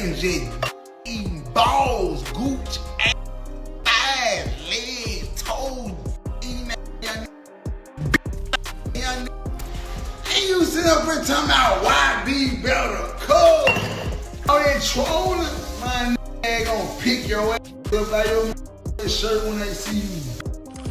and just eating balls, gooch, ass, legs, toes, eating that young. And you sit up and talking about why be better, cuz. All that trolling, my nigga gonna pick your ass up like your shirt when they see you.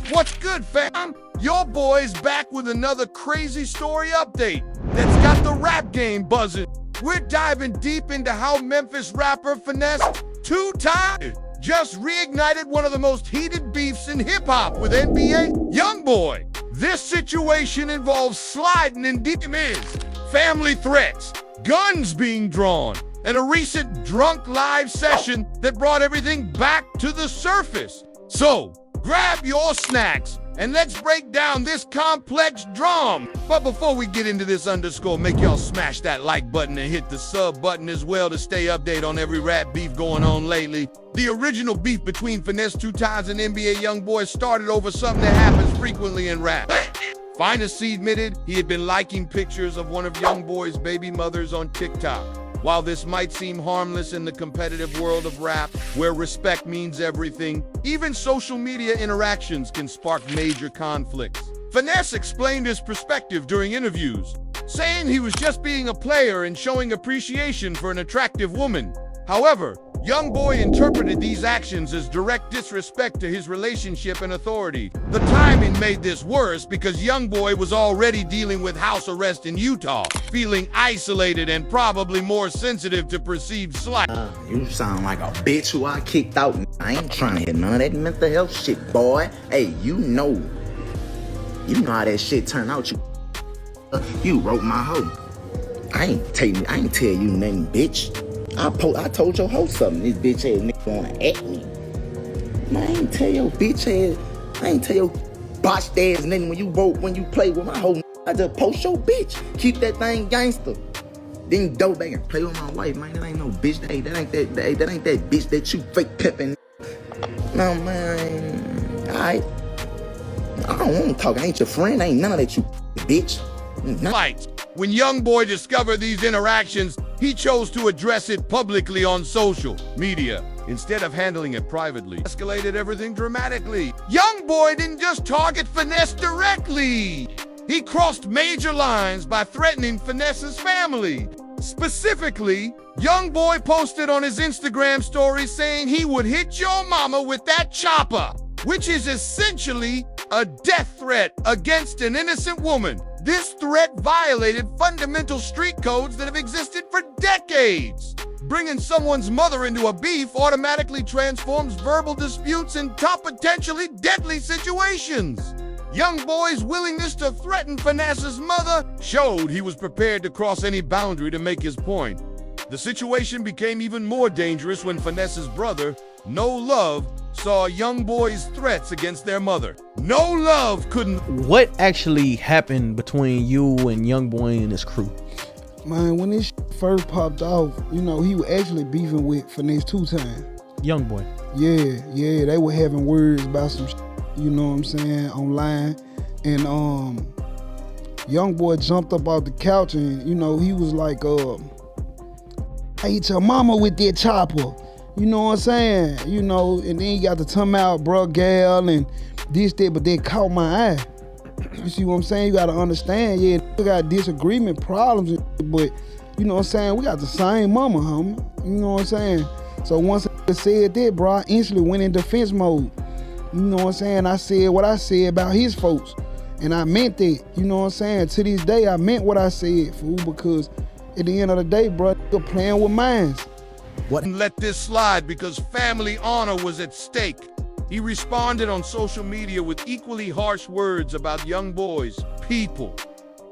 What's good, fam? Your boy's back with another crazy story update that's got the rap game buzzing. We're diving deep into how Memphis rapper Finesse2Tymes just reignited one of the most heated beefs in hip-hop with NBA Youngboy. This situation involves sliding in DMs, family threats, guns being drawn, and a recent drunk live session that brought everything back to the surface. So, grab your snacks and let's break down this complex drama. But before we get into this underscore, make y'all smash that like button and hit the sub button as well to stay updated on every rap beef going on lately. The original beef between Finesse2Tymes and NBA Youngboy started over something that happens frequently in rap. Finesse admitted he had been liking pictures of one of Youngboy's baby mothers on TikTok. While this might seem harmless in the competitive world of rap, where respect means everything, even social media interactions can spark major conflicts. Finesse explained his perspective during interviews, saying he was just being a player and showing appreciation for an attractive woman. However, Youngboy interpreted these actions as direct disrespect to his relationship and authority. The timing made this worse because Youngboy was already dealing with house arrest in Utah, feeling isolated and probably more sensitive to perceived slight. You sound like a bitch who I kicked out. I ain't trying to hear none of that mental health shit, boy. Hey, you know how that shit turned out. You wrote my hoe. I ain't tell you nothing, bitch. I told your hoe something. This bitch ass nigga wanna at me. Man, I ain't tell your bitch ass. I ain't tell your botched ass nothing when you play with my hoe. I just post your bitch. Keep that thing gangster. Then go back and play with my wife, man. That ain't no bitch. That ain't that bitch that you fake pimping. No, man. Alright. I don't want to talk. I ain't your friend. I ain't none of that, you bitch. Lights. When Youngboy discovered these interactions, he chose to address it publicly on social media instead of handling it privately. Escalated everything dramatically. Youngboy didn't just target Finesse directly. He crossed major lines by threatening Finesse's family. Specifically, Youngboy posted on his Instagram story saying he would hit your mama with that chopper, which is essentially a death threat against an innocent woman. This threat violated fundamental street codes that have existed for decades. Bringing someone's mother into a beef automatically transforms verbal disputes into potentially deadly situations. Youngboy's willingness to threaten Finesse's mother showed he was prepared to cross any boundary to make his point. The situation became even more dangerous when Finesse's brother, No Love, saw Youngboy's threats against their mother. No Love couldn't. What actually happened between you and Youngboy and his crew? Man, when this first popped off, he was actually beefing with Finesse2Tymes. Youngboy. Yeah, they were having words about some you know what I'm saying, online. And Youngboy jumped up off the couch and, he was like, I hit your mama with that chopper. You know what I'm saying? And then he got to come out, bro, gal, and this, that, but that caught my eye. You see what I'm saying? You got to understand, we got disagreement, problems, but, you know what I'm saying? We got the same mama, homie. You know what I'm saying? So once I said that, bro, I instantly went in defense mode. You know what I'm saying? I said what I said about his folks. And I meant that, you know what I'm saying? To this day, I meant what I said, fool, because at the end of the day, bro, you're playing with minds. What? Let this slide because family honor was at stake. He responded on social media with equally harsh words about Youngboy's people,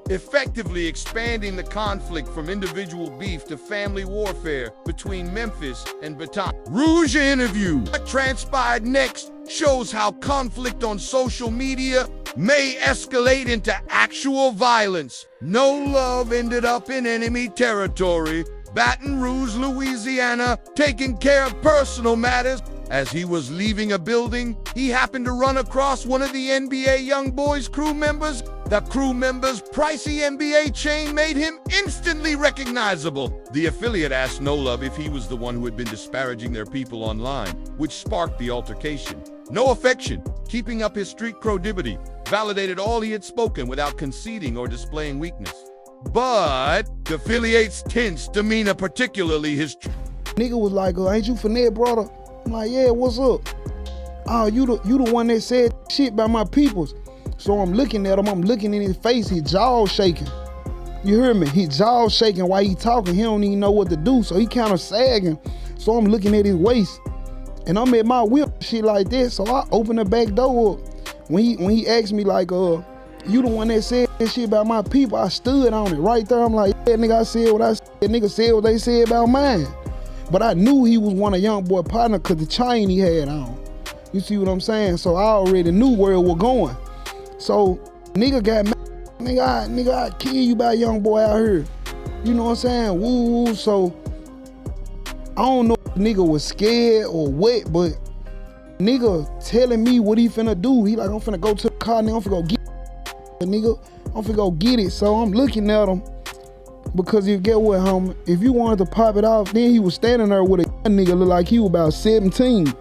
effectively expanding the conflict from individual beef to family warfare between Memphis and Baton Rouge. Interview. What transpired next shows how conflict on social media may escalate into actual violence. No Love ended up in enemy territory, Baton Rouge, Louisiana, taking care of personal matters As he was leaving a building, he happened to run across one of the NBA Youngboy's crew members. The crew member's pricey NBA chain made him instantly recognizable. The affiliate asked No Love if he was the one who had been disparaging their people online, which sparked the altercation. No Affection, keeping up his street credibility, validated all he had spoken without conceding or displaying weakness. But the affiliate's tense demeanor, particularly his Nigga was like, ain't you Finesse, brother? I'm like, yeah, what's up? Oh, you the one that said shit about my peoples. So I'm looking at him, I'm looking in his face, his jaw shaking. You hear me? His jaw shaking while he talking. He don't even know what to do, so he kind of sagging. So I'm looking at his waist, and I'm at my whip, shit like this. So I open the back door up. When he asked me like, you the one that said that shit about my people, I stood on it right there. I'm like, yeah, nigga, I said what I said. Nigga said what they said about mine. But I knew he was one of Youngboy partner because the chain he had on. You see what I'm saying? So I already knew where it was going. So nigga got mad. Nigga, I kill you by Youngboy out here. You know what I'm saying? Woo woo. So I don't know if nigga was scared or what, but nigga telling me what he finna do. He like, I'm finna go to the car, nigga, I'm finna go get it. Nigga, I'm finna go get it. So I'm looking at him. Because you get what, homie? If you wanted to pop it off, then he was standing there with a young nigga look like he was about 17.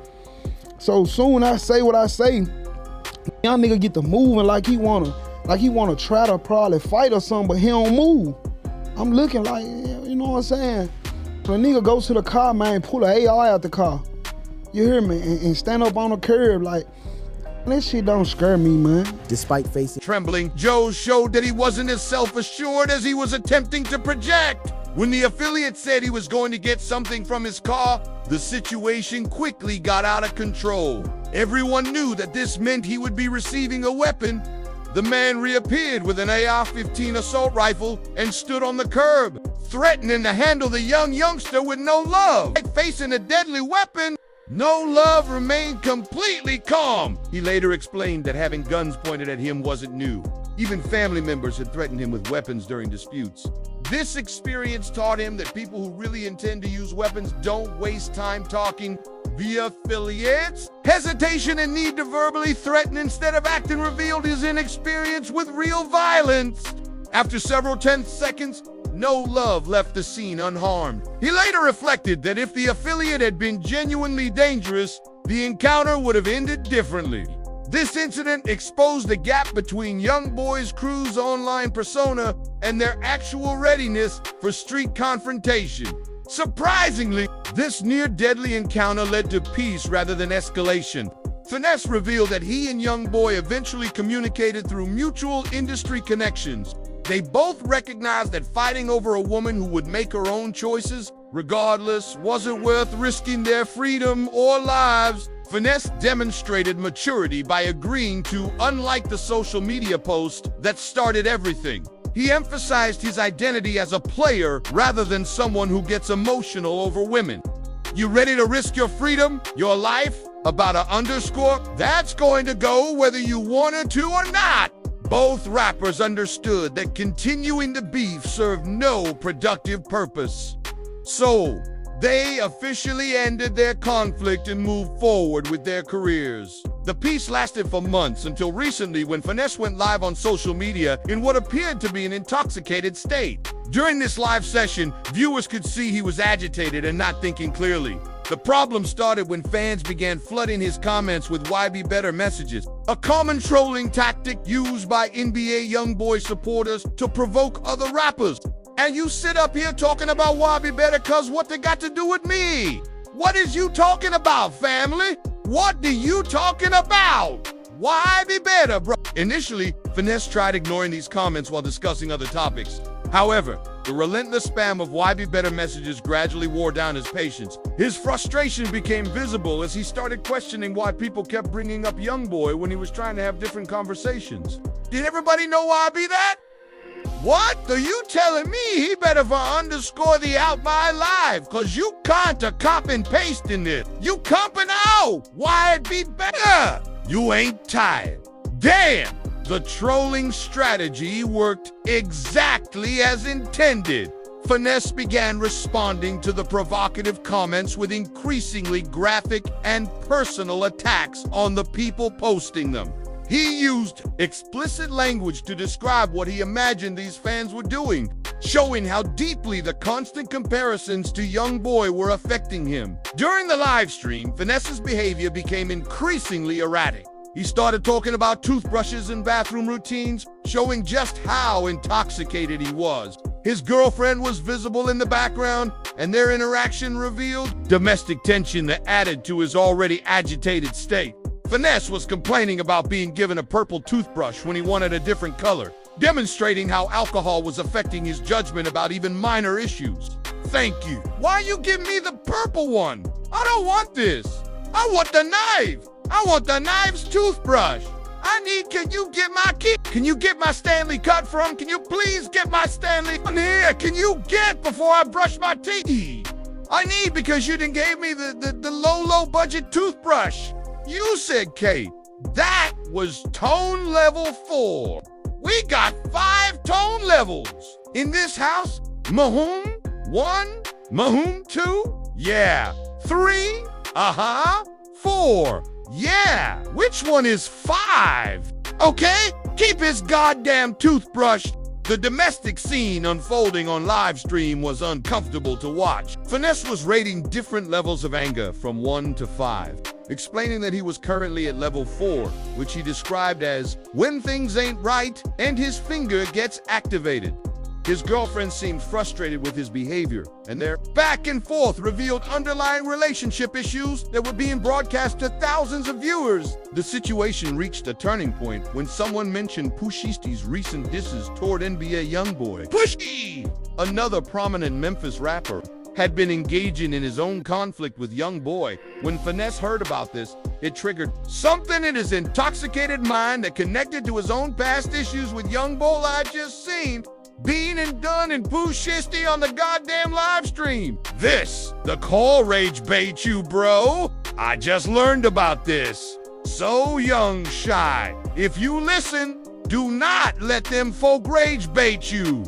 So soon I say what I say, young nigga get to moving like he wanna try to probably fight or something, but he don't move. I'm looking like, you know what I'm saying? So a nigga goes to the car, man, pull an AR out the car. You hear me? And stand up on the curb like, that shit don't scare me, man. Despite facing trembling, Joe showed that he wasn't as self-assured as he was attempting to project. When the affiliate said he was going to get something from his car, the situation quickly got out of control. Everyone knew that this meant he would be receiving a weapon. The man reappeared with an AR-15 assault rifle and stood on the curb, threatening to handle the youngster with no love. Facing a deadly weapon, No Love remained completely calm. He later explained that having guns pointed at him wasn't new. Even family members had threatened him with weapons during disputes. This experience taught him that people who really intend to use weapons don't waste time talking via affiliates. Hesitation and need to verbally threaten instead of acting revealed his inexperience with real violence. After several tense seconds, No Love left the scene unharmed. He later reflected that if the affiliate had been genuinely dangerous, the encounter would have ended differently. This incident exposed the gap between Youngboy's crew's online persona and their actual readiness for street confrontation. Surprisingly, this near-deadly encounter led to peace rather than escalation. Finesse revealed that he and Youngboy eventually communicated through mutual industry connections. They both recognized that fighting over a woman who would make her own choices, regardless, wasn't worth risking their freedom or lives. Finesse demonstrated maturity by agreeing to, unlike the social media post that started everything. He emphasized his identity as a player rather than someone who gets emotional over women. You ready to risk your freedom, your life, about an underscore? That's going to go whether you wanted to or not. Both rappers understood that continuing the beef served no productive purpose. So, they officially ended their conflict and moved forward with their careers. The peace lasted for months until recently when Finesse went live on social media in what appeared to be an intoxicated state. During this live session, viewers could see he was agitated and not thinking clearly. The problem started when fans began flooding his comments with YB Better messages, a common trolling tactic used by NBA Youngboy supporters to provoke other rappers. And you sit up here talking about YB Better cause what they got to do with me? What is you talking about, family? What are you talking about? YB Better, bro. Initially, Finesse tried ignoring these comments while discussing other topics. However, the relentless spam of YB Better messages gradually wore down his patience. His frustration became visible as he started questioning why people kept bringing up Youngboy when he was trying to have different conversations. Did everybody know YB that? What? Are you telling me he better for underscore the out my live? Cause you can't cop and paste in this. You comping out. Why it be better? You ain't tired. Damn! The trolling strategy worked exactly as intended. Finesse began responding to the provocative comments with increasingly graphic and personal attacks on the people posting them. He used explicit language to describe what he imagined these fans were doing, showing how deeply the constant comparisons to Youngboy were affecting him. During the live stream, Finesse's behavior became increasingly erratic. He started talking about toothbrushes and bathroom routines, showing just how intoxicated he was. His girlfriend was visible in the background, and their interaction revealed domestic tension that added to his already agitated state. Finesse was complaining about being given a purple toothbrush when he wanted a different color, demonstrating how alcohol was affecting his judgment about even minor issues. Thank you. Why you give me the purple one? I don't want this. I want the knife. I want the knife's toothbrush. Can you get my key? Can you get my Stanley cut from? Can you please get my Stanley on here? Can you get before I brush my teeth? I need because you didn't give me the low budget toothbrush. You said, Kate, that was tone level 4. We got 5 tone levels in this house. Mahoom 1, Mahoom 2, yeah. 3, 4, yeah. Which one is 5? Okay, keep his goddamn toothbrush. The domestic scene unfolding on live stream was uncomfortable to watch. Finesse was rating different levels of anger from 1 to 5, explaining that he was currently at level 4, which he described as when things ain't right and his finger gets activated. His girlfriend seemed frustrated with his behavior, and their back and forth revealed underlying relationship issues that were being broadcast to thousands of viewers. The situation reached a turning point when someone mentioned Pushisti's recent disses toward NBA Youngboy. Pushy, another prominent Memphis rapper, had been engaging in his own conflict with Youngboy. When Finesse heard about this, it triggered something in his intoxicated mind that connected to his own past issues with Youngboy I just seen being and done and Pushisti on the goddamn live stream. This, the call rage bait you, bro. I just learned about this. So young, shy. If you listen, do not let them folk rage bait you.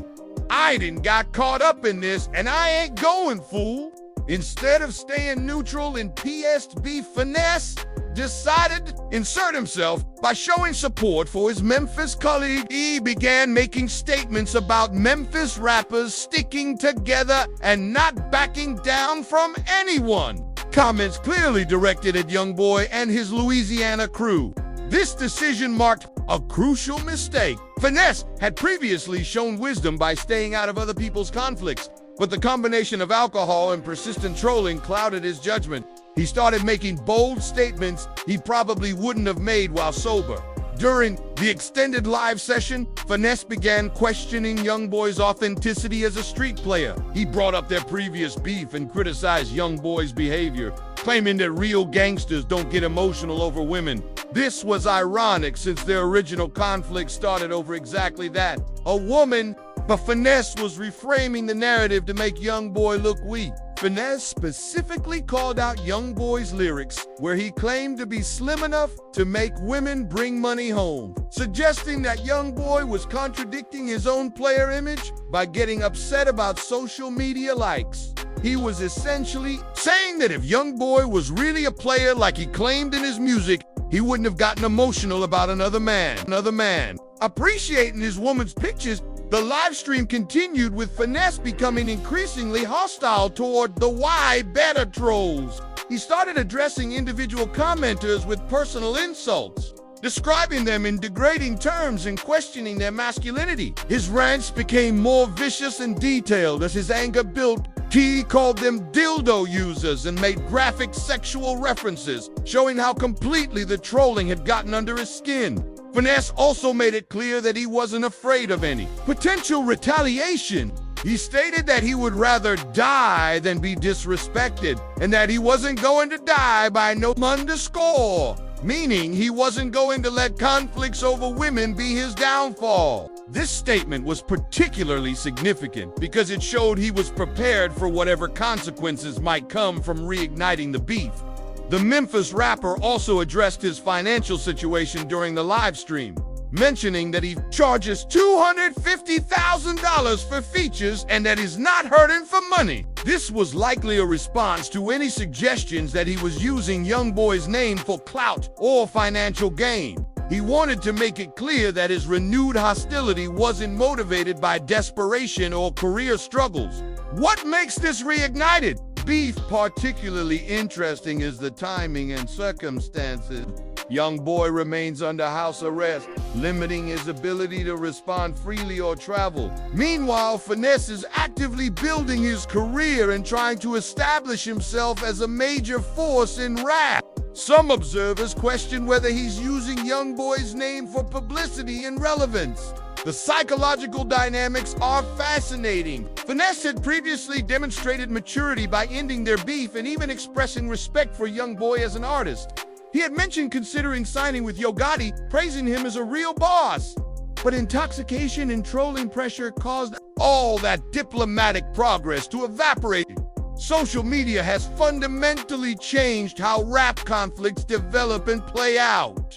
I didn't got caught up in this, and I ain't going, fool. Instead of staying neutral in PSB, Finesse decided to insert himself by showing support for his Memphis colleague. He began making statements about Memphis rappers sticking together and not backing down from anyone. Comments clearly directed at Youngboy and his Louisiana crew. This decision marked a crucial mistake. Finesse had previously shown wisdom by staying out of other people's conflicts, but the combination of alcohol and persistent trolling clouded his judgment. He started making bold statements he probably wouldn't have made while sober. During the extended live session, Finesse began questioning Youngboy's authenticity as a street player. He brought up their previous beef and criticized Youngboy's behavior, claiming that real gangsters don't get emotional over women. This was ironic since their original conflict started over exactly that, a woman, but Finesse was reframing the narrative to make Youngboy look weak. Finesse specifically called out Youngboy's lyrics, where he claimed to be slim enough to make women bring money home, suggesting that Youngboy was contradicting his own player image by getting upset about social media likes. He was essentially saying that if Youngboy was really a player like he claimed in his music, he wouldn't have gotten emotional about another man. Appreciating his woman's pictures, the live stream continued with Finesse becoming increasingly hostile toward the Why Better trolls. He started addressing individual commenters with personal insults, describing them in degrading terms and questioning their masculinity. His rants became more vicious and detailed as his anger built. He called them dildo users and made graphic sexual references, showing how completely the trolling had gotten under his skin. Finesse also made it clear that he wasn't afraid of any potential retaliation. He stated that he would rather die than be disrespected, and that he wasn't going to die by no underscore, meaning he wasn't going to let conflicts over women be his downfall. This statement was particularly significant because it showed he was prepared for whatever consequences might come from reigniting the beef. The Memphis rapper also addressed his financial situation during the live stream. mentioning that he charges $250,000 for features and that he's not hurting for money. This was likely a response to any suggestions that he was using Youngboy's name for clout or financial gain. He wanted to make it clear that his renewed hostility wasn't motivated by desperation or career struggles. What makes this Reignited beef particularly interesting is the timing and circumstances. Youngboy remains under house arrest, limiting his ability to respond freely or travel. Meanwhile, Finesse is actively building his career and trying to establish himself as a major force in rap. Some observers question whether he's using Youngboy's name for publicity and relevance. The psychological dynamics are fascinating. Finesse had previously demonstrated maturity by ending their beef and even expressing respect for Youngboy as an artist. He had mentioned considering signing with Yo Gotti, praising him as a real boss. But intoxication and trolling pressure caused all that diplomatic progress to evaporate. Social media has fundamentally changed how rap conflicts develop and play out.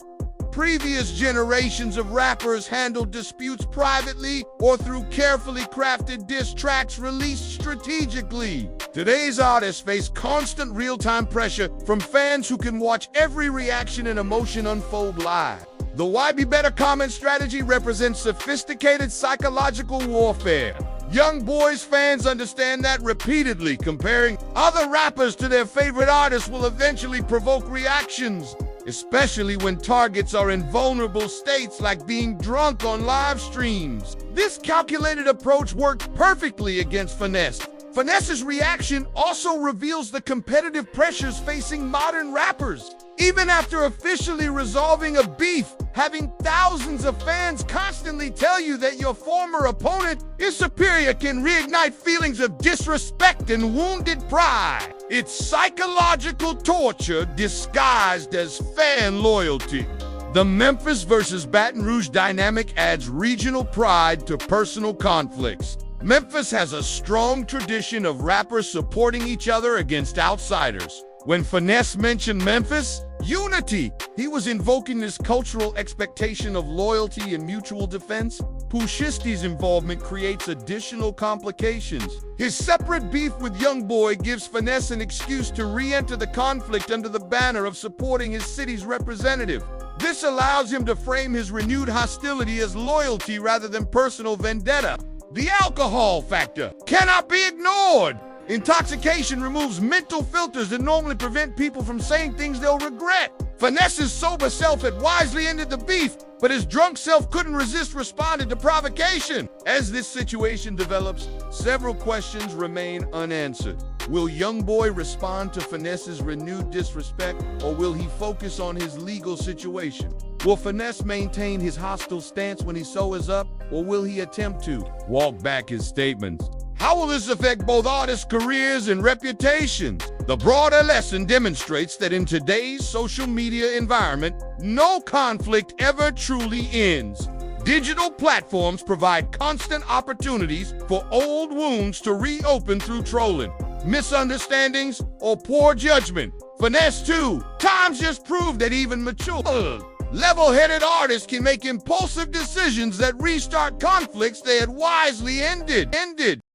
Previous generations of rappers handled disputes privately or through carefully crafted diss tracks released strategically. Today's artists face constant real-time pressure from fans who can watch every reaction and emotion unfold live. The Why Be Better comment strategy represents sophisticated psychological warfare. Youngboy's fans understand that repeatedly comparing other rappers to their favorite artists will eventually provoke reactions, especially when targets are in vulnerable states like being drunk on live streams. This calculated approach worked perfectly against Finesse. Finesse's reaction also reveals the competitive pressures facing modern rappers. Even after officially resolving a beef, having thousands of fans constantly tell you that your former opponent is superior can reignite feelings of disrespect and wounded pride. It's psychological torture disguised as fan loyalty. The Memphis versus Baton Rouge dynamic adds regional pride to personal conflicts. Memphis has a strong tradition of rappers supporting each other against outsiders. When Finesse mentioned Memphis, unity, he was invoking this cultural expectation of loyalty and mutual defense. Pushisti's involvement creates additional complications. His separate beef with Youngboy gives Finesse an excuse to re-enter the conflict under the banner of supporting his city's representative. This allows him to frame his renewed hostility as loyalty rather than personal vendetta. The alcohol factor cannot be ignored. Intoxication removes mental filters that normally prevent people from saying things they'll regret. Finesse's sober self had wisely ended the beef, but his drunk self couldn't resist responding to provocation. As this situation develops, several questions remain unanswered. Will Youngboy respond to Finesse's renewed disrespect, or will he focus on his legal situation? Will Finesse maintain his hostile stance when he sobers up, or will he attempt to walk back his statements? How will this affect both artists' careers and reputations? The broader lesson demonstrates that in today's social media environment, no conflict ever truly ends. Digital platforms provide constant opportunities for old wounds to reopen through trolling, misunderstandings, or poor judgment. Finesse2Tymes just proved that even mature, level-headed artists can make impulsive decisions that restart conflicts they had wisely ended.